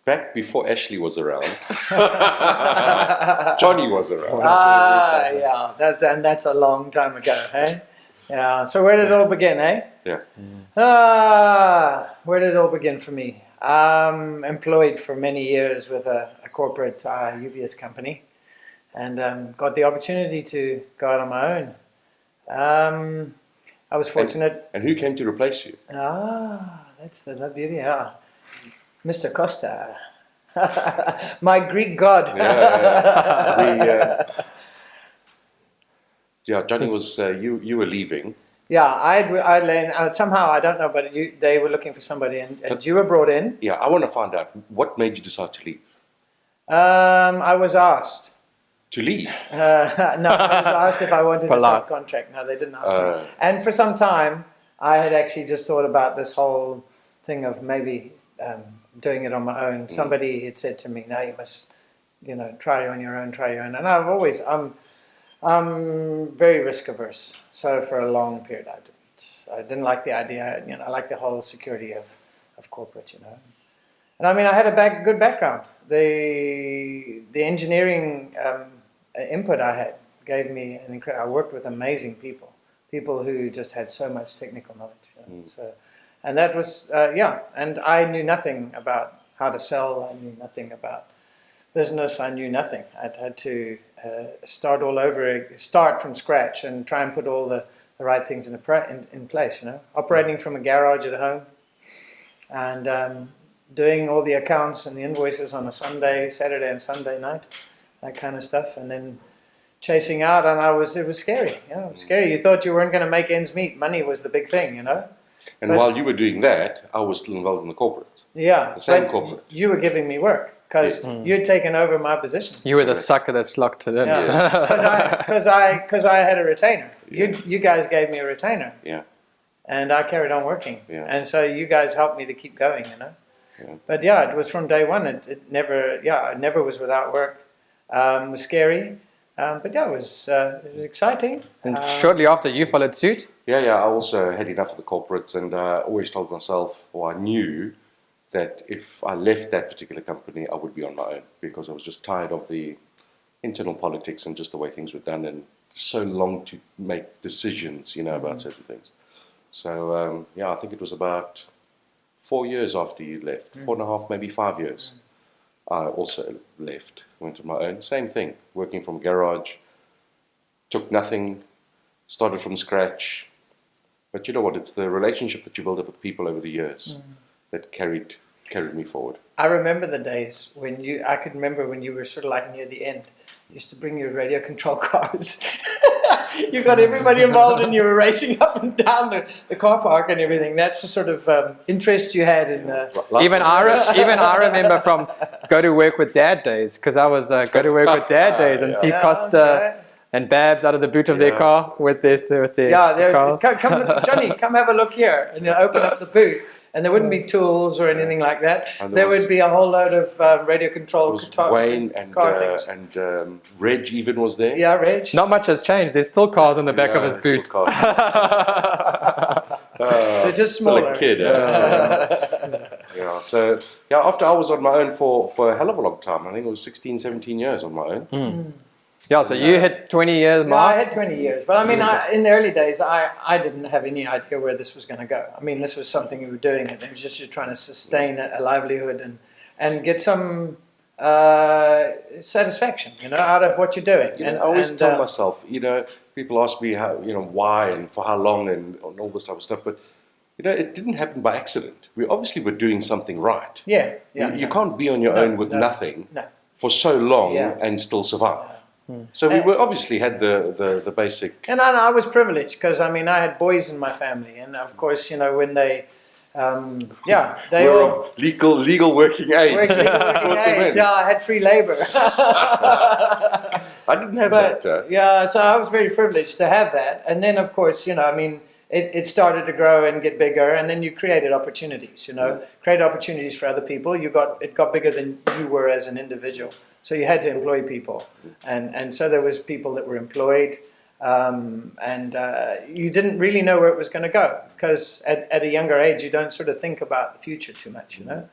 back before Ashley was around, Johnny was around. Yeah, that's a long time ago, hey? Yeah, so where did it all begin, eh? Yeah. Where did it all begin for me? Employed for many years with a corporate UBS company, and got the opportunity to go out on my own. I was fortunate. And who came to replace you? That's the beauty, yeah. Mr. Costa, my Greek god. Johnny was, you were leaving. Yeah, I learned, somehow, I don't know, but they were looking for somebody, and you were brought in. Yeah, I want to find out, what made you decide to leave? I was asked. To leave? No, I was asked if I wanted to subcontract. No, they didn't ask me. And for some time, I had actually just thought about this whole thing of maybe doing it on my own. Somebody had said to me, no, you must, try on your own, And I've always, I'm very risk averse. So for a long period, I didn't like the idea. I like the whole security of corporate, And I mean, I had a good background. The engineering input I had gave me an incredible. I worked with amazing people who just had so much technical knowledge. So, and that was And I knew nothing about how to sell. I knew nothing about business. I knew nothing. I'd had to start all over, start from scratch, and try and put all the right things in place. Operating from a garage at home, and doing all the accounts and the invoices on a Saturday and Sunday night, that kind of stuff, and then chasing out. And it was scary. It was scary. You thought you weren't going to make ends meet. Money was the big thing, And while you were doing that, I was still involved in the corporate. Yeah, the same corporate. You were giving me work because you'd taken over my position. You were the sucker that's locked it in. Because I had a retainer. You guys gave me a retainer. Yeah. And I carried on working. Yeah. And so you guys helped me to keep going. Yeah. But it was from day one. It never was without work. It was scary. But it was exciting. And shortly after, you followed suit? Yeah, I also had enough of the corporates, and I always told myself, or I knew, that if I left that particular company, I would be on my own, because I was just tired of the internal politics and just the way things were done, and so long to make decisions, about certain things. So, I think it was about 4 years after you left, 4.5, maybe 5 years. I also left, went on my own. Same thing, working from garage, took nothing, started from scratch. But you know what? It's the relationship that you build up with people over the years that carried me forward. I remember the days when I could remember when you were sort of like near the end. You used to bring your radio control cars. You got everybody involved, and you were racing up and down the car park and everything. That's the sort of interest you had in. Even I remember from Go to Work with Dad days, because I was Go to Work with Dad days, and see Costa and Babs out of the boot of their car with their cars. Johnny, come have a look here, and you open up the boot. And there wouldn't be tools or anything like that. There would be a whole load of radio control Wayne and Reg even was there. Yeah, Reg. Not much has changed. There's still cars in the back of his boot. They're just smaller. Still a kid. So after I was on my own for a hell of a long time, I think it was 16, 17 years on my own. Yeah, so you hit 20 years, Mark? Yeah, I had 20 years. But I mean, in the early days, I didn't have any idea where this was going to go. I mean, this was something you were doing. It was just you're trying to sustain a livelihood and get some satisfaction, out of what you're doing. I always tell myself, people ask me how, why and for how long and all this type of stuff. But, it didn't happen by accident. We obviously were doing something right. Yeah. You can't be on your own with nothing for so long and still survive. So we obviously had the basic. And I was privileged because I had boys in my family, and of course when they, they were all of legal working age. Working age. Yeah, I had free labor. I didn't have that. So I was very privileged to have that, and then of course it started to grow and get bigger, and then you created opportunities. Created opportunities for other people. It got bigger than you were as an individual. So you had to employ people, and so there was people that were employed. and you didn't really know where it was going to go, because at a younger age you don't sort of think about the future too much, you know.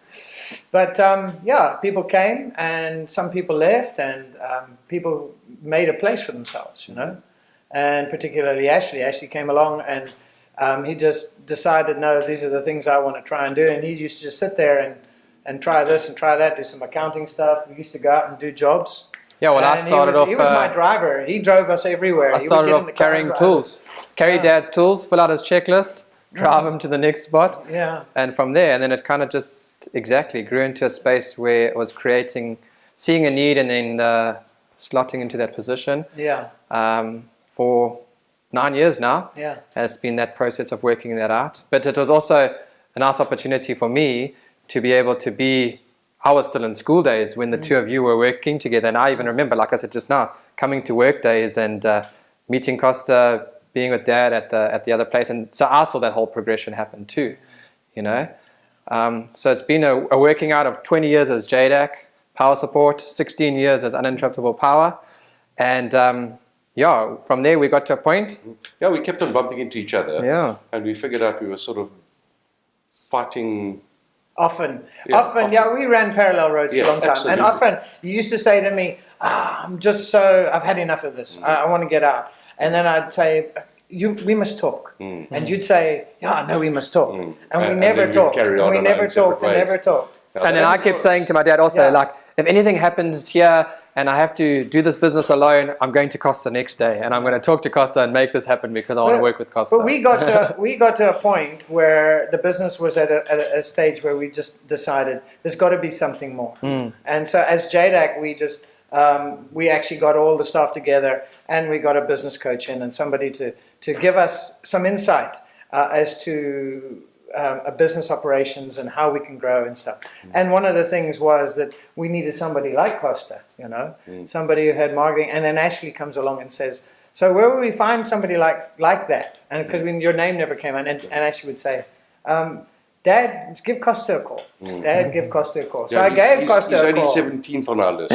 But yeah, people came and some people left, and people made a place for themselves, you know. And particularly Ashley came along, and he just decided, no, these are the things I want to try and do. And he used to just sit there and try this and try that, do some accounting stuff. We used to go out and do jobs. Yeah, well, and I started off. He was my driver. He drove us everywhere. I started off carrying tools. Carry Dad's tools, fill out his checklist, drive him to the next spot. Yeah. And from there, and then it kind of just grew into a space where it was seeing a need and then slotting into that position. Yeah. For 9 years now. Yeah. And it's been that process of working that out. But it was also a nice opportunity for me to be able to be. I was still in school days when the two of you were working together, and I even remember, like I said just now, coming to work days and meeting Costa, being with Dad at the other place, and so I saw that whole progression happen too, you know. So it's been a working out of 20 years as JDAC power support, 16 years as uninterruptible power, and yeah, from there we got to a point. Yeah, we kept on bumping into each other. Yeah, and we figured out we were sort of fighting. Often, yeah, we ran parallel roads for a long time. Absolutely. And often, you used to say to me, I've had enough of this. I want to get out. And then I'd say, we must talk. And you'd say, yeah, no, we must talk. And we never talked. And we never talked and never talked. And then I kept saying to my dad also, like, if anything happens here and I have to do this business alone, I'm going to Costa next day, and I'm going to talk to Costa and make this happen because I want to work with Costa. But we got to a point where the business was at a stage where we just decided there's got to be something more. And so as JDAC, we actually got all the staff together, and we got a business coach in and somebody to give us some insight as to business operations and how we can grow and stuff. And one of the things was that we needed somebody like Costa, you know, somebody who had marketing. And then Ashley comes along and says, so where would we find somebody like that? And because your name never came on, and Ashley would say, Dad, give Costa a call. Dad, give Costa a call. So I gave Costa a call. He's only 17th on our list.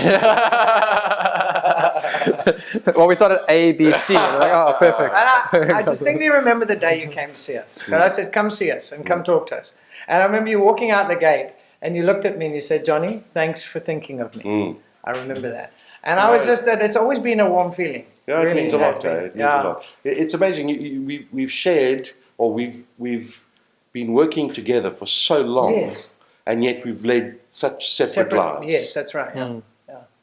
Well, we started A, B, C. Like, oh, perfect. And I distinctly remember the day you came to see us. And I said, come see us and come talk to us. And I remember you walking out the gate and you looked at me and you said, Johnny, thanks for thinking of me. I remember that. And I was just that it's always been a warm feeling. Yeah, it means a lot. It means a lot. It's amazing. We've shared, or we've been working together for so long, and yet we've led such separate lives. Yes, that's right. Yeah.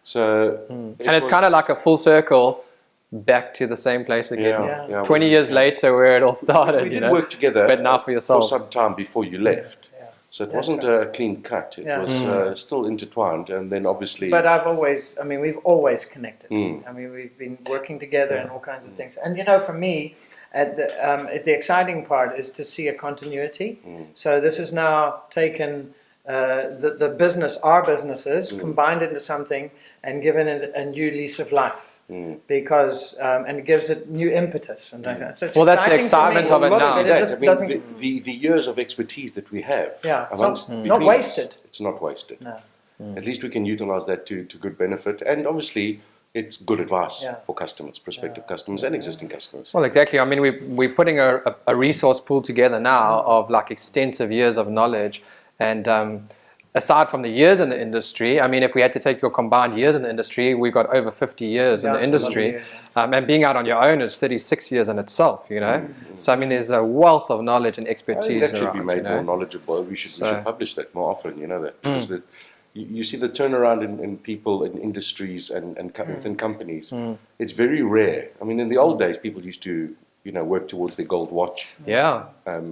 So, and it's kind of like a full circle back to the same place again. 20 years later, where it all started. We did work together, but now for yourselves. For some time before you left. So it wasn't a clean cut. It was still intertwined, and then obviously. But we've always connected. I mean, we've been working together and all kinds of things. And you know, for me, the exciting part is to see a continuity. So this has now taken the business, our businesses, combined into something and given it a new lease of life. Because and it gives it new impetus and so it's that's the excitement of it now. The years of expertise that we have, it's not wasted. It's not wasted. No. At least we can utilize that to good benefit, and obviously it's good advice for customers, prospective customers, and existing customers. Well, exactly. I mean, we're putting a resource pool together now of like extensive years of knowledge, and aside from the years in the industry, I mean, if we had to take your combined years in the industry, we've got over 50 years in the industry. And being out on your own is 36 years in itself, you know. So, I mean, there's a wealth of knowledge and expertise that should be made more knowledgeable. We should publish that more often, you know, that. Because you see the turnaround in people, in industries, and within companies. It's very rare. I mean, in the old days, people used to, you know, work towards their gold watch. Yeah. Have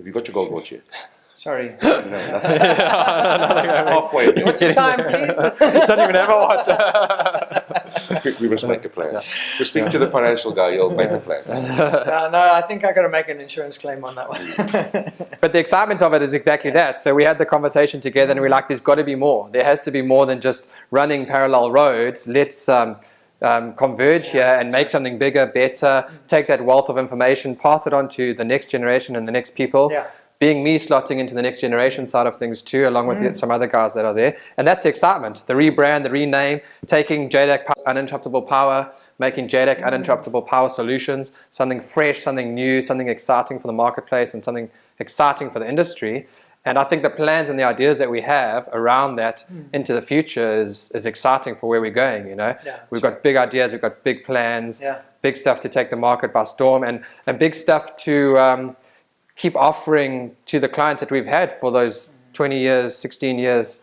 you got your gold watch yet? Sorry. No, nothing. Halfway. What's the time, please? Don't even have a watch. We must make a plan. We'll speak to the financial guy. He'll make a plan. No, I think I got to make an insurance claim on that one. But the excitement of it is exactly that. So we had the conversation together, and we're like, there's got to be more. There has to be more than just running parallel roads. Let's converge here and make something bigger, better. Take that wealth of information, pass it on to the next generation and the next people. Being me slotting into the next generation side of things too, along with some other guys that are there. And that's the excitement. The rebrand, the rename, taking JDAC uninterruptible power making JDEC uninterruptible power solutions, something fresh, something new, something exciting for the marketplace and something exciting for the industry. And I think the plans and the ideas that we have around that into the future is exciting for where we're going, you know. Yeah, we've got big ideas, we've got big plans, big stuff to take the market by storm, and big stuff to keep offering to the clients that we've had for those 20 years, 16 years,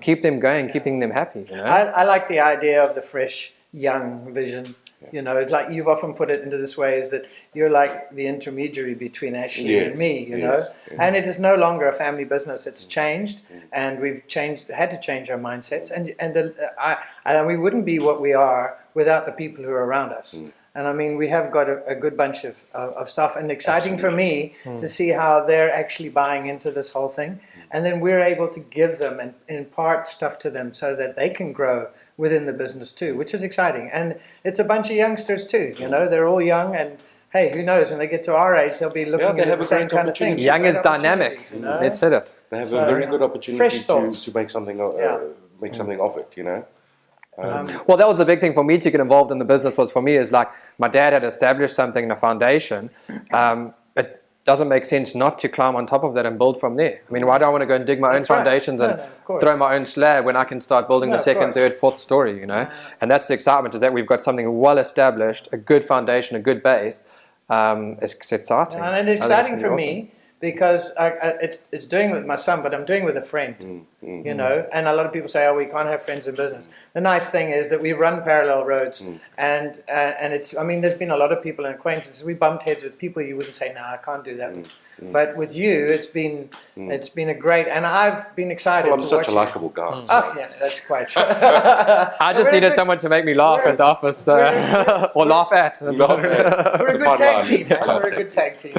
keep them going, keeping them happy. You know? I like the idea of the fresh, young vision. You know, it's like you've often put it into this way, is that you're like the intermediary between Ashley and me, you know, and it is no longer a family business. It's changed, and we've had to change our mindsets, and we wouldn't be what we are without the people who are around us. And I mean, we have got a good bunch of stuff, and exciting for me to see how they're actually buying into this whole thing, and then we're able to give them and impart stuff to them so that they can grow within the business too, which is exciting. And it's a bunch of youngsters too, you know, they're all young, and hey, who knows, when they get to our age, they'll be looking at the same kind of thing. Young is dynamic, you know? Let's hit it. They have a very good opportunity to make something of it, you know. Well, that was the big thing for me to get involved in the business. Was for me is like my dad had established something in a foundation. It doesn't make sense not to climb on top of that and build from there. I mean, why do I want to go and dig my own foundations and throw my own slab when I can start building the second, third, fourth story, you know? And that's the excitement, is that we've got something well established, a good foundation, a good base. It's exciting. And it's exciting for me because it's doing it with my son, but I'm doing it with a friend, you know. And a lot of people say, oh, we can't have friends in business. The nice thing is that we run parallel roads, and it's, I mean, there's been a lot of people and acquaintances. We bumped heads with people you wouldn't say, no, I can't do that. But with you, it's been a great, and I've been excited. Well, I'm to such watch a likable guy. Oh, yeah, that's quite true. I just needed someone to make me laugh at the office, or laugh at. We're a good tag team. We're a good tag team.